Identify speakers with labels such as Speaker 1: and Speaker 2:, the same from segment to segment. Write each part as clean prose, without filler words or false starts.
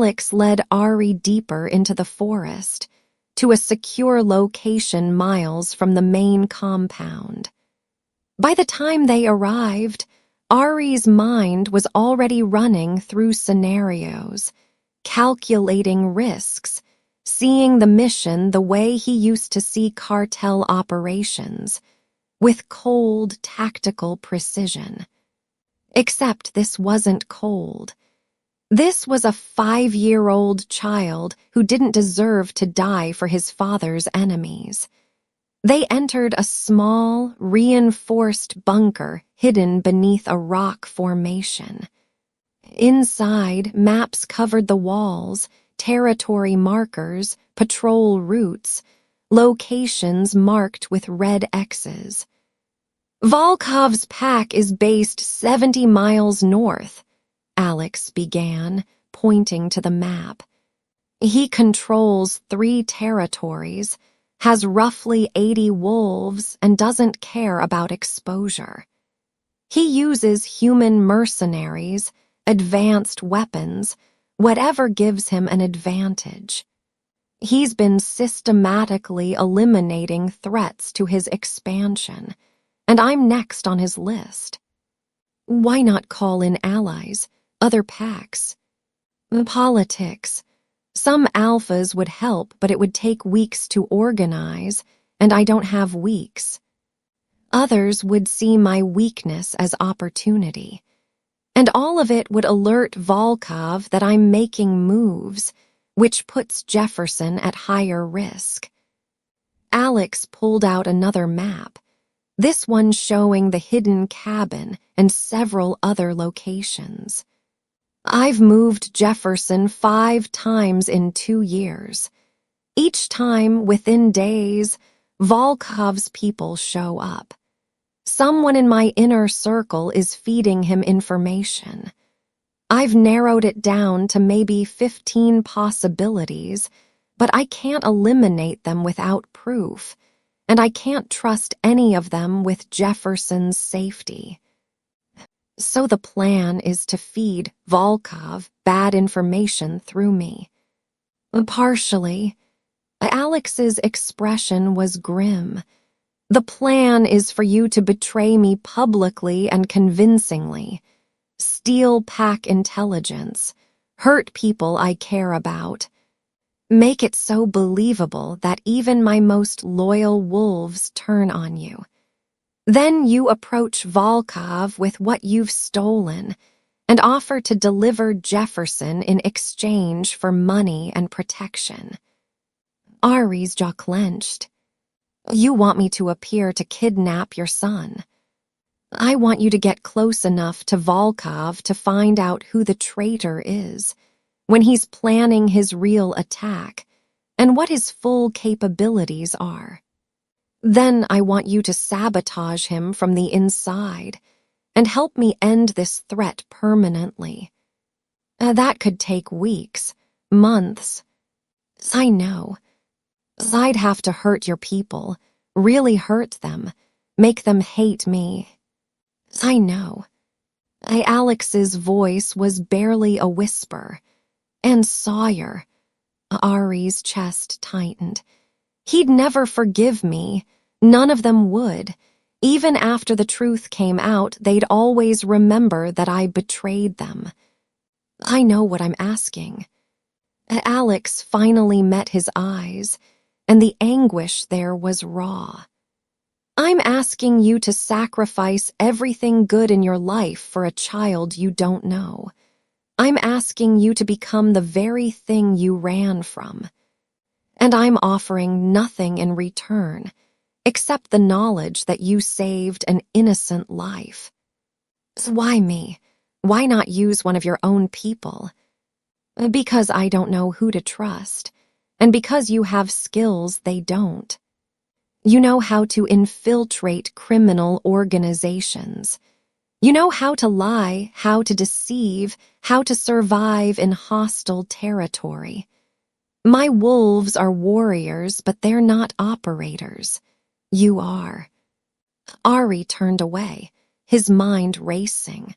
Speaker 1: Alex led Ari deeper into the forest, to a secure location miles from the main compound. By the time they arrived, Ari's mind was already running through scenarios, calculating risks, seeing the mission the way he used to see cartel operations, with cold, tactical precision. Except this wasn't cold. This was a 5-year-old child who didn't deserve to die for his father's enemies. They entered a small, reinforced bunker hidden beneath a rock formation. Inside, maps covered the walls, territory markers, patrol routes, locations marked with red X's. Volkov's pack is based 70 miles north, Alex began, pointing to the map. He controls 3 territories, has roughly 80 wolves, and doesn't care about exposure. He uses human mercenaries, advanced weapons, whatever gives him an advantage. He's been systematically eliminating threats to his expansion, and I'm next on his list. Why not call in allies, other packs? Politics. Some alphas would help, but it would take weeks to organize, and I don't have weeks. Others would see my weakness as opportunity. And all of it would alert Volkov that I'm making moves, which puts Jefferson at higher risk. Alex pulled out another map, this one showing the hidden cabin and several other locations. I've moved Jefferson 5 times in 2 years. Each time, within days, Volkov's people show up. Someone in my inner circle is feeding him information. I've narrowed it down to maybe 15 possibilities, but I can't eliminate them without proof, and I can't trust any of them with Jefferson's safety. So the plan is to feed Volkov bad information through me. Partially. Alex's expression was grim. The plan is for you to betray me publicly and convincingly, steal pack intelligence, hurt people I care about, make it so believable that even my most loyal wolves turn on you. Then you approach Volkov with what you've stolen and offer to deliver Jefferson in exchange for money and protection. Ari's jaw clenched. You want me to appear to kidnap your son. I want you to get close enough to Volkov to find out who the traitor is, when he's planning his real attack, and what his full capabilities are. Then I want you to sabotage him from the inside and help me end this threat permanently. That could take weeks, months. I know. I'd have to hurt your people, really hurt them, make them hate me. I know. Alex's voice was barely a whisper. And Sawyer. Ari's chest tightened. He'd never forgive me. None of them would. Even after the truth came out, they'd always remember that I betrayed them. I know what I'm asking. Alex finally met his eyes, and the anguish there was raw. I'm asking you to sacrifice everything good in your life for a child you don't know. I'm asking you to become the very thing you ran from. And I'm offering nothing in return, except the knowledge that you saved an innocent life. So why me? Why not use one of your own people? Because I don't know who to trust, and because you have skills they don't. You know how to infiltrate criminal organizations. You know how to lie, how to deceive, how to survive in hostile territory. My wolves are warriors, but they're not operators. You are. Ari turned away, his mind racing.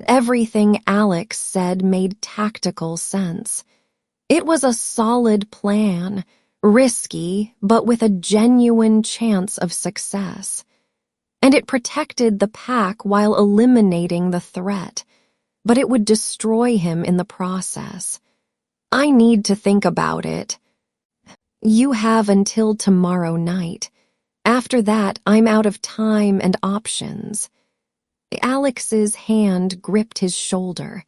Speaker 1: Everything Alex said made tactical sense. It was a solid plan, risky, but with a genuine chance of success. And it protected the pack while eliminating the threat, but it would destroy him in the process. I need to think about it. You have until tomorrow night. After that, I'm out of time and options. Alex's hand gripped his shoulder.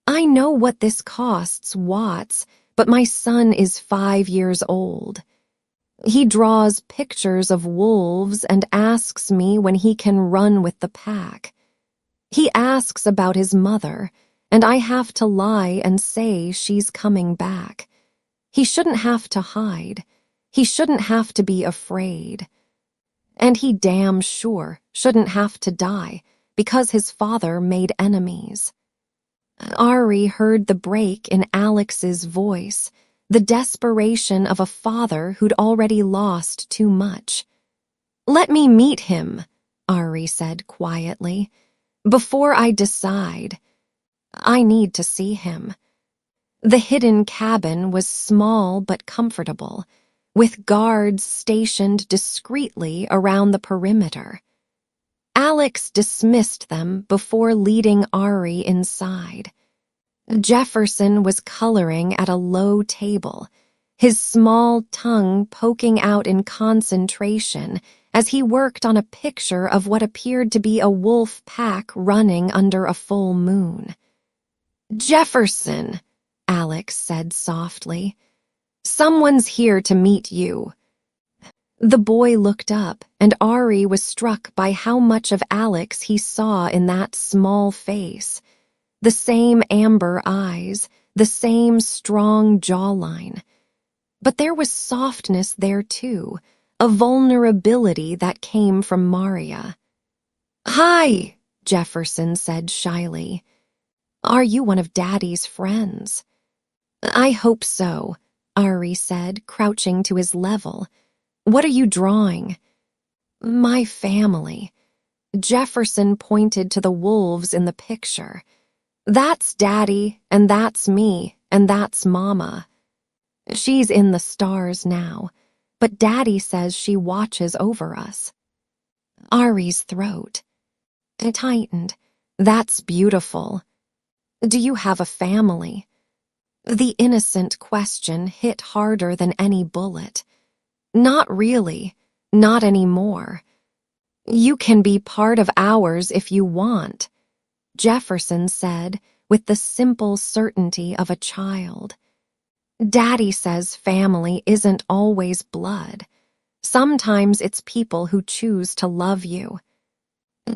Speaker 1: I know what this costs, Watts, but my son is 5 years old. He draws pictures of wolves and asks me when he can run with the pack. He asks about his mother, and I have to lie and say she's coming back. He shouldn't have to hide. He shouldn't have to be afraid. And he damn sure shouldn't have to die because his father made enemies. Ari heard the break in Alex's voice, the desperation of a father who'd already lost too much. Let me meet him, Ari said quietly, before I decide. I need to see him. The hidden cabin was small but comfortable, with guards stationed discreetly around the perimeter. Alex dismissed them before leading Ari inside. Jefferson was coloring at a low table, his small tongue poking out in concentration as he worked on a picture of what appeared to be a wolf pack running under a full moon. Jefferson, Alex said softly. Someone's here to meet you. The boy looked up, and Ari was struck by how much of Alex he saw in that small face. The same amber eyes, the same strong jawline. But there was softness there too, a vulnerability that came from Maria. Hi, Jefferson said shyly. Are you one of Daddy's friends? I hope so, Ari said, crouching to his level. What are you drawing? My family. Jefferson pointed to the wolves in the picture. That's Daddy, and that's me, and that's Mama. She's in the stars now, but Daddy says she watches over us. Ari's throat. It tightened. That's beautiful. Do you have a family? The innocent question hit harder than any bullet. Not really. Not anymore. You can be part of ours if you want, Jefferson said with the simple certainty of a child. Daddy says family isn't always blood. Sometimes it's people who choose to love you.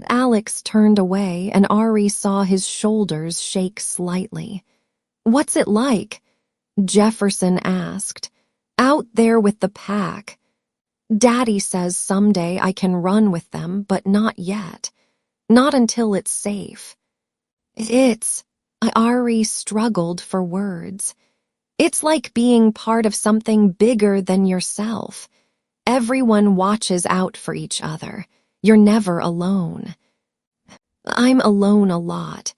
Speaker 1: Alex turned away and Ari saw his shoulders shake slightly. What's it like? Jefferson asked. Out there with the pack. Daddy says someday I can run with them, but not yet. Not until it's safe. Ari struggled for words. It's like being part of something bigger than yourself. Everyone watches out for each other. You're never alone. I'm alone a lot.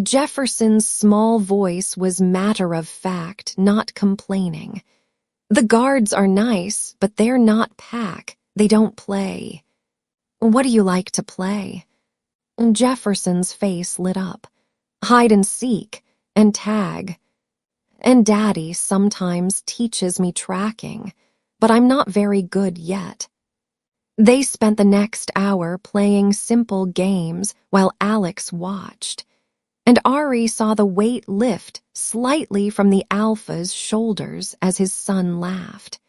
Speaker 1: Jefferson's small voice was matter-of-fact, not complaining. The guards are nice, but they're not pack. They don't play. What do you like to play? Jefferson's face lit up. Hide and seek, and tag. And Daddy sometimes teaches me tracking, but I'm not very good yet. They spent the next hour playing simple games while Alex watched, and Ari saw the weight lift slightly from the Alpha's shoulders as his son laughed.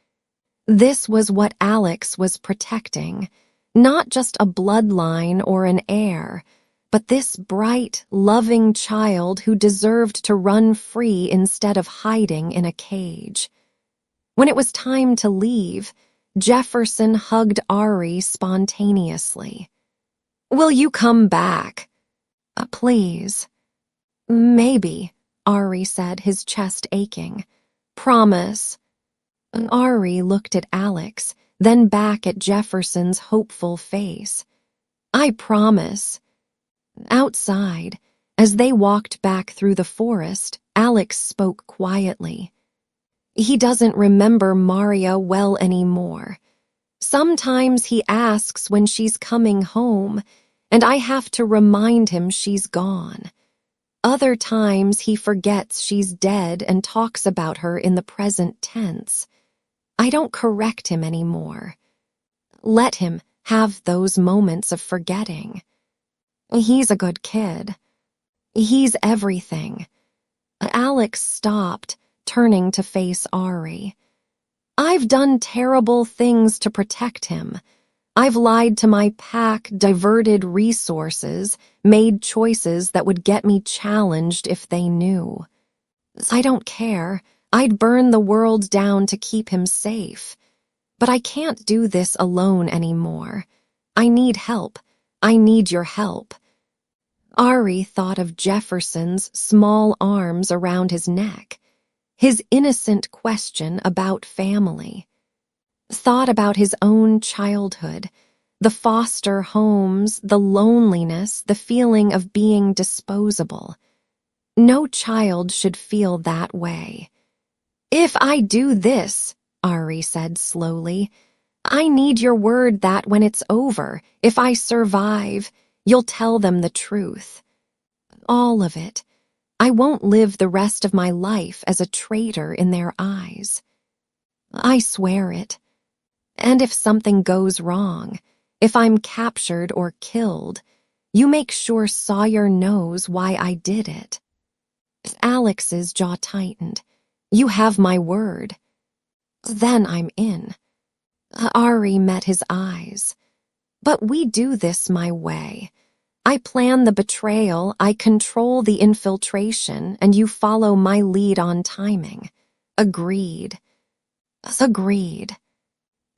Speaker 1: This was what Alex was protecting, not just a bloodline or an heir, but this bright, loving child who deserved to run free instead of hiding in a cage. When it was time to leave, Jefferson hugged Ari spontaneously. Will you come back? Please. Maybe, Ari said, his chest aching. Promise. Ari looked at Alex, then back at Jefferson's hopeful face. I promise. Outside, As they walked back through the forest, Alex spoke quietly. He doesn't remember Maria well anymore. Sometimes he asks when she's coming home, and I have to remind him she's gone. Other times he forgets she's dead and talks about her in the present tense. I don't correct him anymore. Let him have those moments of forgetting. He's a good kid. He's everything. Alex stopped, turning to face Ari. I've done terrible things to protect him. I've lied to my pack, diverted resources, made choices that would get me challenged if they knew. I don't care. I'd burn the world down to keep him safe. But I can't do this alone anymore. I need help. I need your help. Ari thought of Jefferson's small arms around his neck, his innocent question about family. Thought about his own childhood, the foster homes, the loneliness, the feeling of being disposable. No child should feel that way. If I do this, Ari said slowly, I need your word that when it's over, if I survive, you'll tell them the truth. All of it. I won't live the rest of my life as a traitor in their eyes. I swear it. And if something goes wrong, if I'm captured or killed, you make sure Sawyer knows why I did it. Alex's jaw tightened. You have my word. Then I'm in. Ari met his eyes. But we do this my way. I plan the betrayal, I control the infiltration, and you follow my lead on timing. Agreed. Agreed.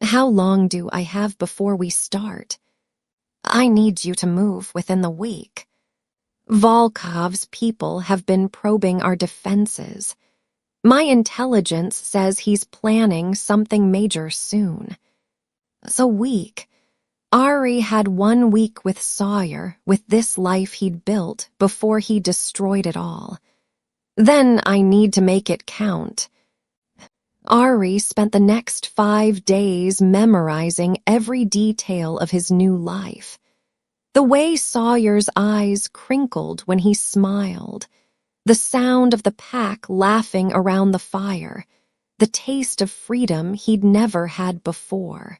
Speaker 1: How long do I have before we start? I need you to move within the week. Volkov's people have been probing our defenses. My intelligence says he's planning something major soon. A week. Ari had 1 week with Sawyer, with this life he'd built, before he destroyed it all. Then I need to make it count. Ari spent the next 5 days memorizing every detail of his new life. The way Sawyer's eyes crinkled when he smiled, the sound of the pack laughing around the fire, the taste of freedom he'd never had before.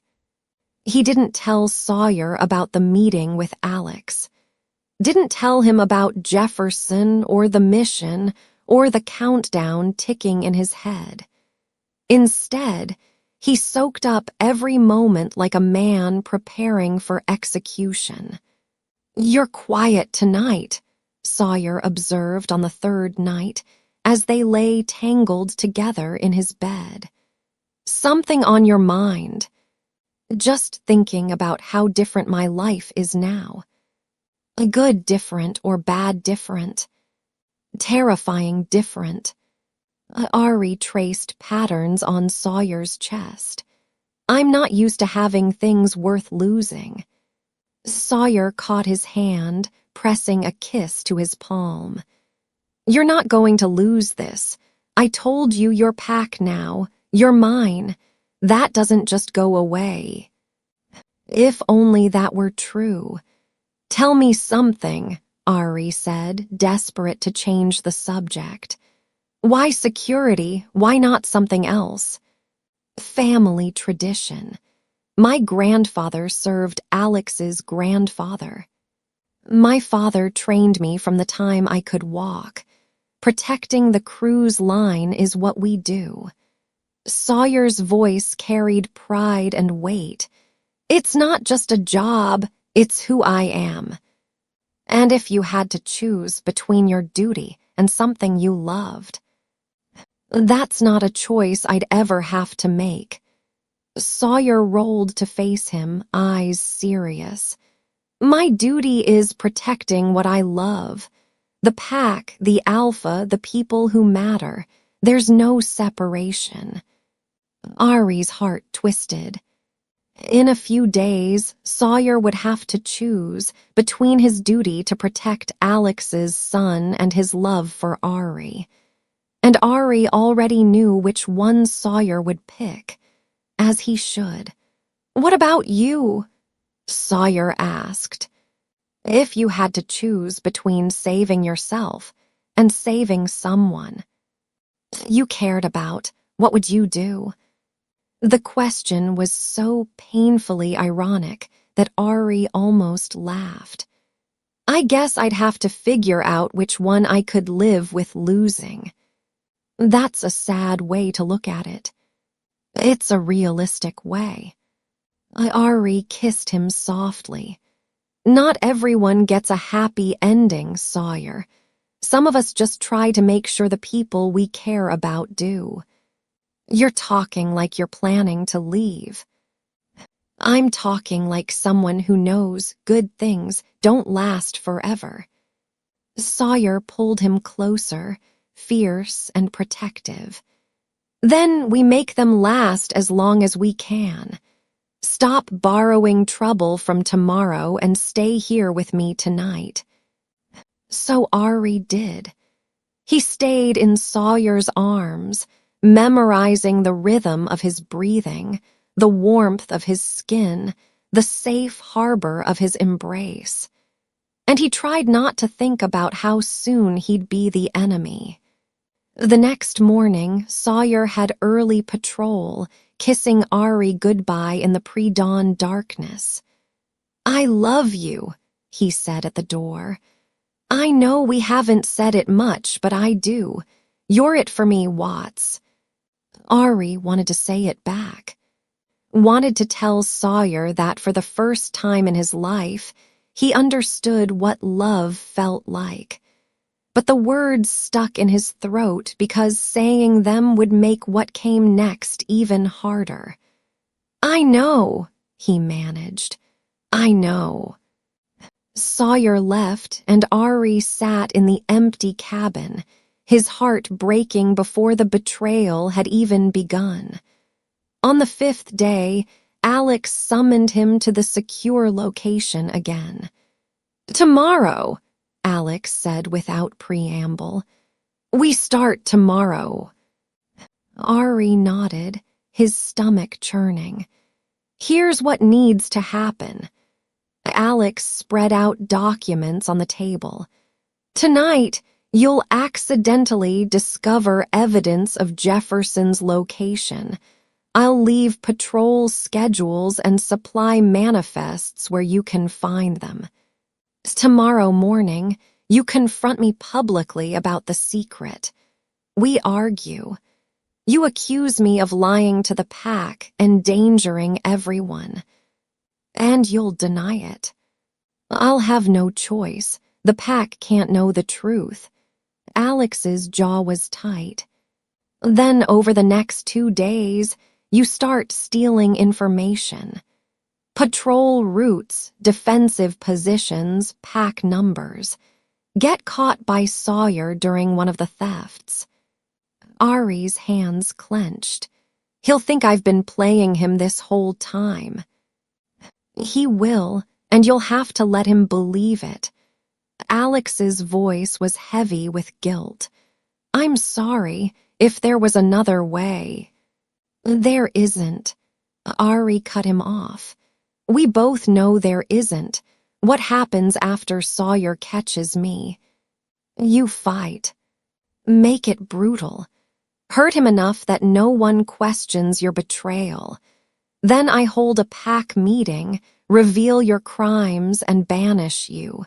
Speaker 1: He didn't tell Sawyer about the meeting with Alex. Didn't tell him about Jefferson or the mission or the countdown ticking in his head. Instead, he soaked up every moment like a man preparing for execution. You're quiet tonight, Sawyer observed on the 3rd night as they lay tangled together in his bed. Something on your mind. Just thinking about how different my life is now. A good different or bad different. Terrifying different. Ari traced patterns on Sawyer's chest. I'm not used to having things worth losing. Sawyer caught his hand, pressing a kiss to his palm. You're not going to lose this. I told you you're pack now. You're mine. That doesn't just go away. If only that were true. Tell me something, Ari said, desperate to change the subject. Why security? Why not something else? Family tradition. My grandfather served Alex's grandfather. My father trained me from the time I could walk. Protecting the Cruz line is what we do. Sawyer's voice carried pride and weight. It's not just a job, it's who I am. And if you had to choose between your duty and something you loved, that's not a choice I'd ever have to make. Sawyer rolled to face him, eyes serious. My duty is protecting what I love. The pack, the alpha, the people who matter. There's no separation. Ari's heart twisted. In a few days, Sawyer would have to choose between his duty to protect Alex's son and his love for Ari. And Ari already knew which one Sawyer would pick, as he should. "What about you?" Sawyer asked. "If you had to choose between saving yourself and saving someone you cared about, what would you do?" The question was so painfully ironic that Ari almost laughed. "I guess I'd have to figure out which one I could live with losing." That's a sad way to look at it. It's a realistic way. Ari kissed him softly. "Not everyone gets a happy ending, Sawyer. Some of us just try to make sure the people we care about do." "You're talking like you're planning to leave." "I'm talking like someone who knows good things don't last forever." Sawyer pulled him closer, fierce and protective. "Then we make them last as long as we can. Stop borrowing trouble from tomorrow and stay here with me tonight." So Ari did. He stayed in Sawyer's arms, memorizing the rhythm of his breathing, the warmth of his skin, the safe harbor of his embrace. And he tried not to think about how soon he'd be the enemy. The next morning, Sawyer had early patrol, kissing Ari goodbye in the pre-dawn darkness. "I love you," he said at the door. "I know we haven't said it much, but I do. You're it for me, Watts." Ari wanted to say it back. Wanted to tell Sawyer that for the first time in his life, he understood what love felt like. But the words stuck in his throat because saying them would make what came next even harder. "I know," he managed. "I know." Sawyer left, and Ari sat in the empty cabin, his heart breaking before the betrayal had even begun. On the 5th day, Alex summoned him to the secure location again. "Tomorrow," Alex said without preamble. "We start tomorrow." Ari nodded, his stomach churning. "Here's what needs to happen." Alex spread out documents on the table. "Tonight, you'll accidentally discover evidence of Jefferson's location. I'll leave patrol schedules and supply manifests where you can find them. Tomorrow morning, you confront me publicly about the secret. We argue. You accuse me of lying to the pack, endangering everyone. And you'll deny it. I'll have no choice. The pack can't know the truth." Alex's jaw was tight. "Then over the next 2 days, you start stealing information. Patrol routes, defensive positions, pack numbers. Get caught by Sawyer during one of the thefts." Ari's hands clenched. "He'll think I've been playing him this whole time." "He will, and you'll have to let him believe it." Alex's voice was heavy with guilt. "I'm sorry, if there was another way." "There isn't." Ari cut him off. "We both know there isn't. What happens after Sawyer catches me? You fight. Make it brutal. Hurt him enough that no one questions your betrayal. Then I hold a pack meeting, reveal your crimes, and banish you.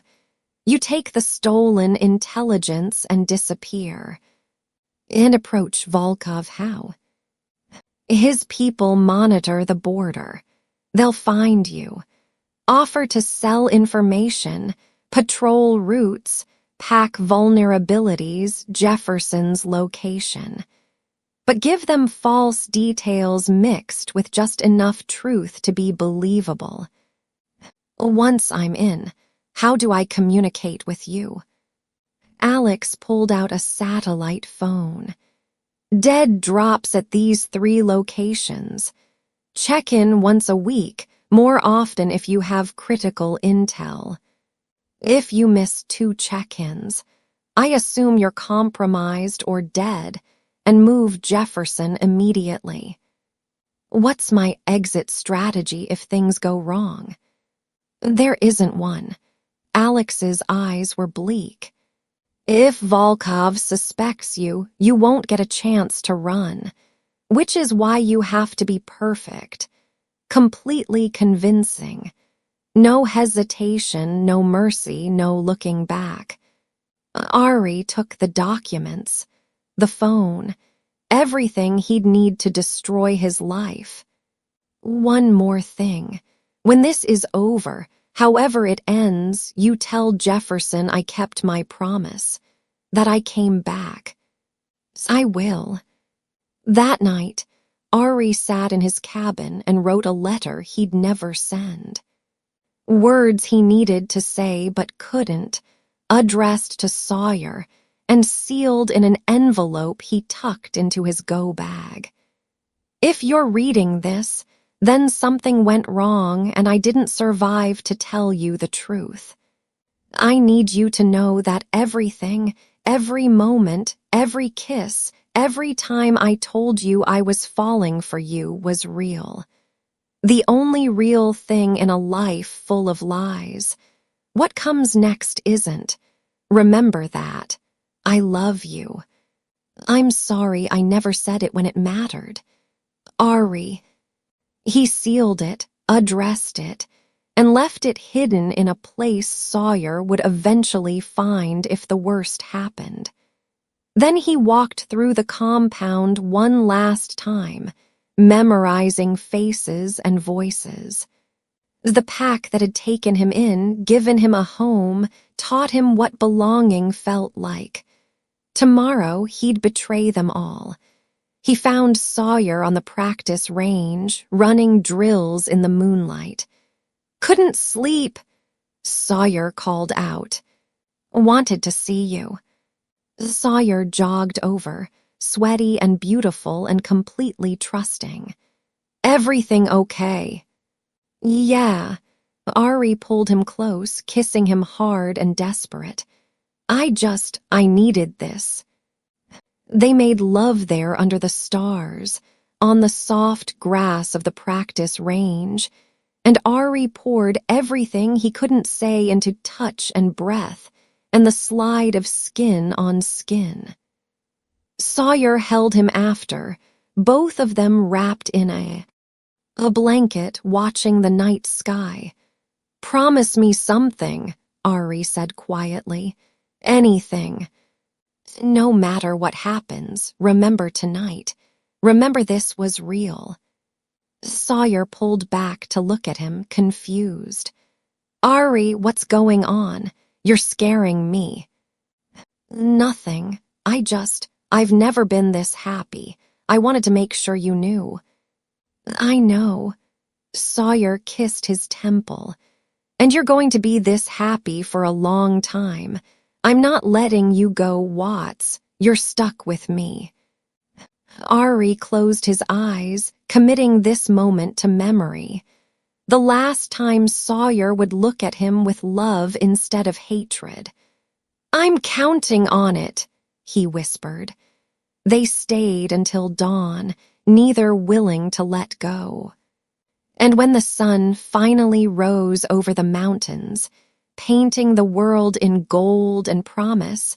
Speaker 1: You take the stolen intelligence and disappear." And approach Volkov how? "His people monitor the border. They'll find you. Offer to sell information, patrol routes, pack vulnerabilities, Jefferson's location. But give them false details mixed with just enough truth to be believable. Once I'm in, how do I communicate with you?" Alex pulled out a satellite phone. "Dead drops at these 3 locations. Check in once a week, more often if you have critical intel. If you miss 2 check-ins, I assume you're compromised or dead and move Jefferson immediately. What's my exit strategy if things go wrong? There isn't one. Alex's eyes were bleak. If Volkov suspects you, you won't get a chance to run, which is why you have to be perfect, completely convincing. No hesitation, no mercy, no looking back. Ari took the documents, the phone, everything he'd need to destroy his life. One more thing. When this is over, however it ends, you tell Jefferson I kept my promise, that I came back. I will. That night, Ari sat in his cabin and wrote a letter he'd never send. Words he needed to say but couldn't, addressed to Sawyer and sealed in an envelope he tucked into his go bag. If you're reading this, then something went wrong and I didn't survive to tell you the truth. I need you to know that everything, every moment, every kiss, every time I told you I was falling for you was real. The only real thing in a life full of lies. What comes next isn't. Remember that. I love you. I'm sorry I never said it when it mattered. Ari. He sealed it, addressed it, and left it hidden in a place Sawyer would eventually find if the worst happened. Then he walked through the compound one last time, memorizing faces and voices. The pack that had taken him in, given him a home, taught him what belonging felt like. Tomorrow he'd betray them all. He found Sawyer on the practice range, running drills in the moonlight. Couldn't sleep, Sawyer called out. Wanted to see you. Sawyer jogged over, sweaty and beautiful and completely trusting. Everything okay? Yeah. Ari pulled him close, kissing him hard and desperate. I needed this. They made love there under the stars, on the soft grass of the practice range, and Ari poured everything he couldn't say into touch and breath, and the slide of skin on skin. Sawyer held him after, both of them wrapped in a blanket watching the night sky. Promise me something, Ari said quietly. Anything. No matter what happens, remember tonight. Remember this was real. Sawyer pulled back to look at him, confused. Ari, what's going on? You're scaring me. Nothing. I've never been this happy. I wanted to make sure you knew. I know. Sawyer kissed his temple. And you're going to be this happy for a long time. I'm not letting you go, Watts. You're stuck with me. Ari closed his eyes, committing this moment to memory. The last time Sawyer would look at him with love instead of hatred. I'm counting on it, he whispered. They stayed until dawn, neither willing to let go. And when the sun finally rose over the mountains, painting the world in gold and promise,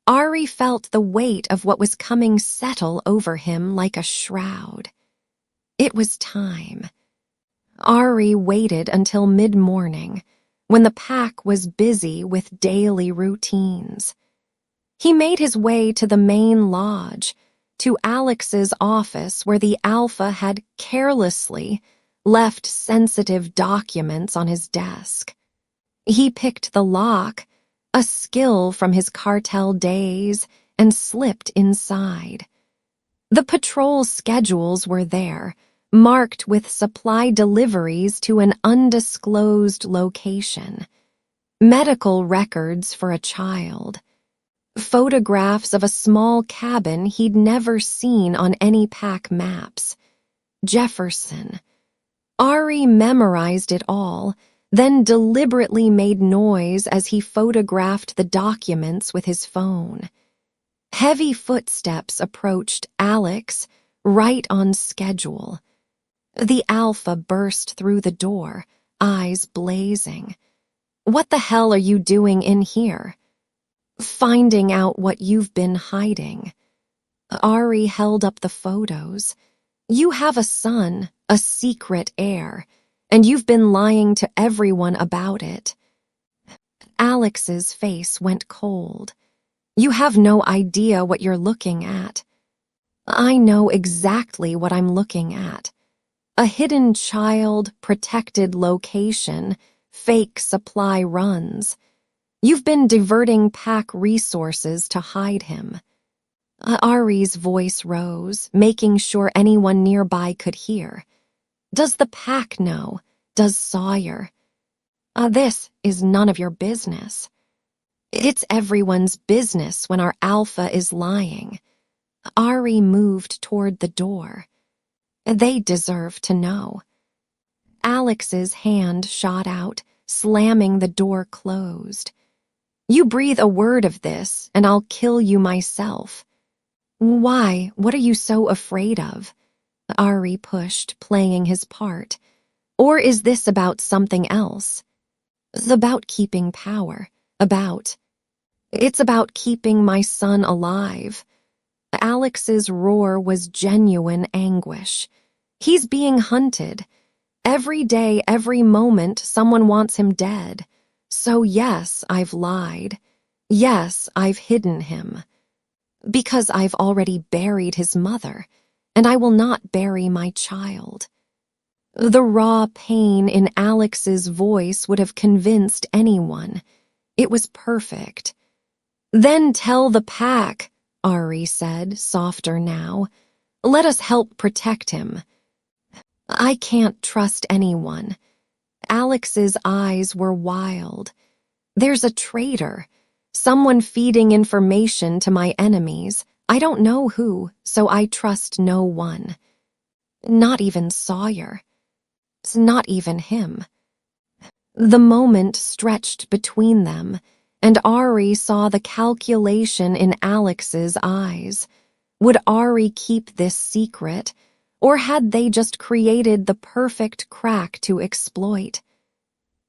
Speaker 1: Ari felt the weight of what was coming settle over him like a shroud. It was time. Ari waited until mid-morning, when the pack was busy with daily routines. He made his way to the main lodge, to Alex's office where the Alpha had carelessly left sensitive documents on his desk. He picked the lock, a skill from his cartel days, and slipped inside. The patrol schedules were there, marked with supply deliveries to an undisclosed location. Medical records for a child. Photographs of a small cabin he'd never seen on any pack maps. Jefferson, Ari memorized it all, then deliberately made noise as he photographed the documents with his phone. Heavy footsteps approached Alex, right on schedule. The Alpha burst through the door, eyes blazing. "What the hell are you doing in here?" "Finding out what you've been hiding." Ari held up the photos. "You have a son, a secret heir, and you've been lying to everyone about it." Alex's face went cold. "You have no idea what you're looking at." "I know exactly what I'm looking at. A hidden child, protected location, fake supply runs. You've been diverting pack resources to hide him." Ari's voice rose, making sure anyone nearby could hear. "Does the pack know? Does Sawyer?" This is none of your business." "It's everyone's business when our Alpha is lying." Ari moved toward the door. "They deserve to know." Alex's hand shot out, slamming the door closed. "You breathe a word of this, and I'll kill you myself." "Why? What are you so afraid of?" Ari pushed, playing his part. "Or is this about something else?" "It's about keeping power. It's about keeping my son alive." Alex's roar was genuine anguish. "He's being hunted. Every day, every moment, someone wants him dead. So yes, I've lied. Yes, I've hidden him. Because I've already buried his mother, and I will not bury my child." The raw pain in Alex's voice would have convinced anyone. It was perfect. "Then tell the pack," Ari said, softer now. "Let us help protect him." "I can't trust anyone." Alex's eyes were wild. "There's a traitor. Someone feeding information to my enemies. I don't know who, so I trust no one. Not even Sawyer. It's not even him." The moment stretched between them, and Ari saw the calculation in Alex's eyes. Would Ari keep this secret, or had they just created the perfect crack to exploit?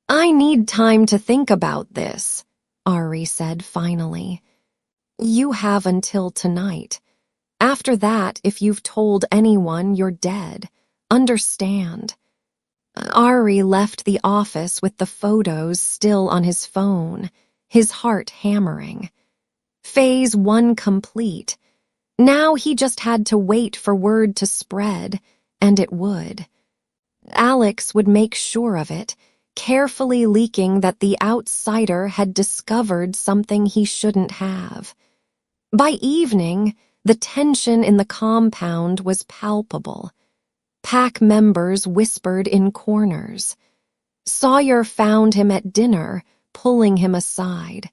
Speaker 1: "I need time to think about this," Ari said finally. "You have until tonight. After that, if you've told anyone, you're dead. Understand?" Ari left the office with the photos still on his phone, his heart hammering. Phase 1 complete. Now he just had to wait for word to spread, and it would. Alex would make sure of it, carefully leaking that the outsider had discovered something he shouldn't have. By evening, the tension in the compound was palpable. Pack members whispered in corners. Sawyer found him at dinner, pulling him aside.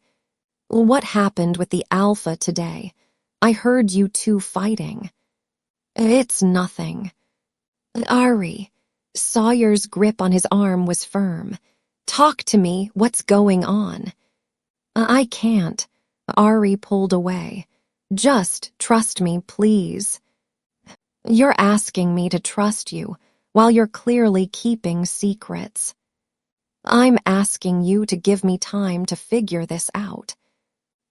Speaker 1: "What happened with the Alpha today? I heard you two fighting." "It's nothing." "Ari." Sawyer's grip on his arm was firm. "Talk to me. What's going on?" "I can't." Ari pulled away. "Just trust me, please." "You're asking me to trust you while you're clearly keeping secrets." "I'm asking you to give me time to figure this out."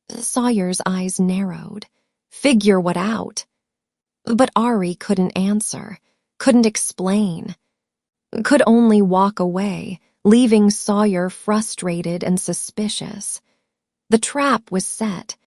Speaker 1: Sawyer's eyes narrowed. "Figure what out?" But Ari couldn't answer, couldn't explain, could only walk away, leaving Sawyer frustrated and suspicious. The trap was set.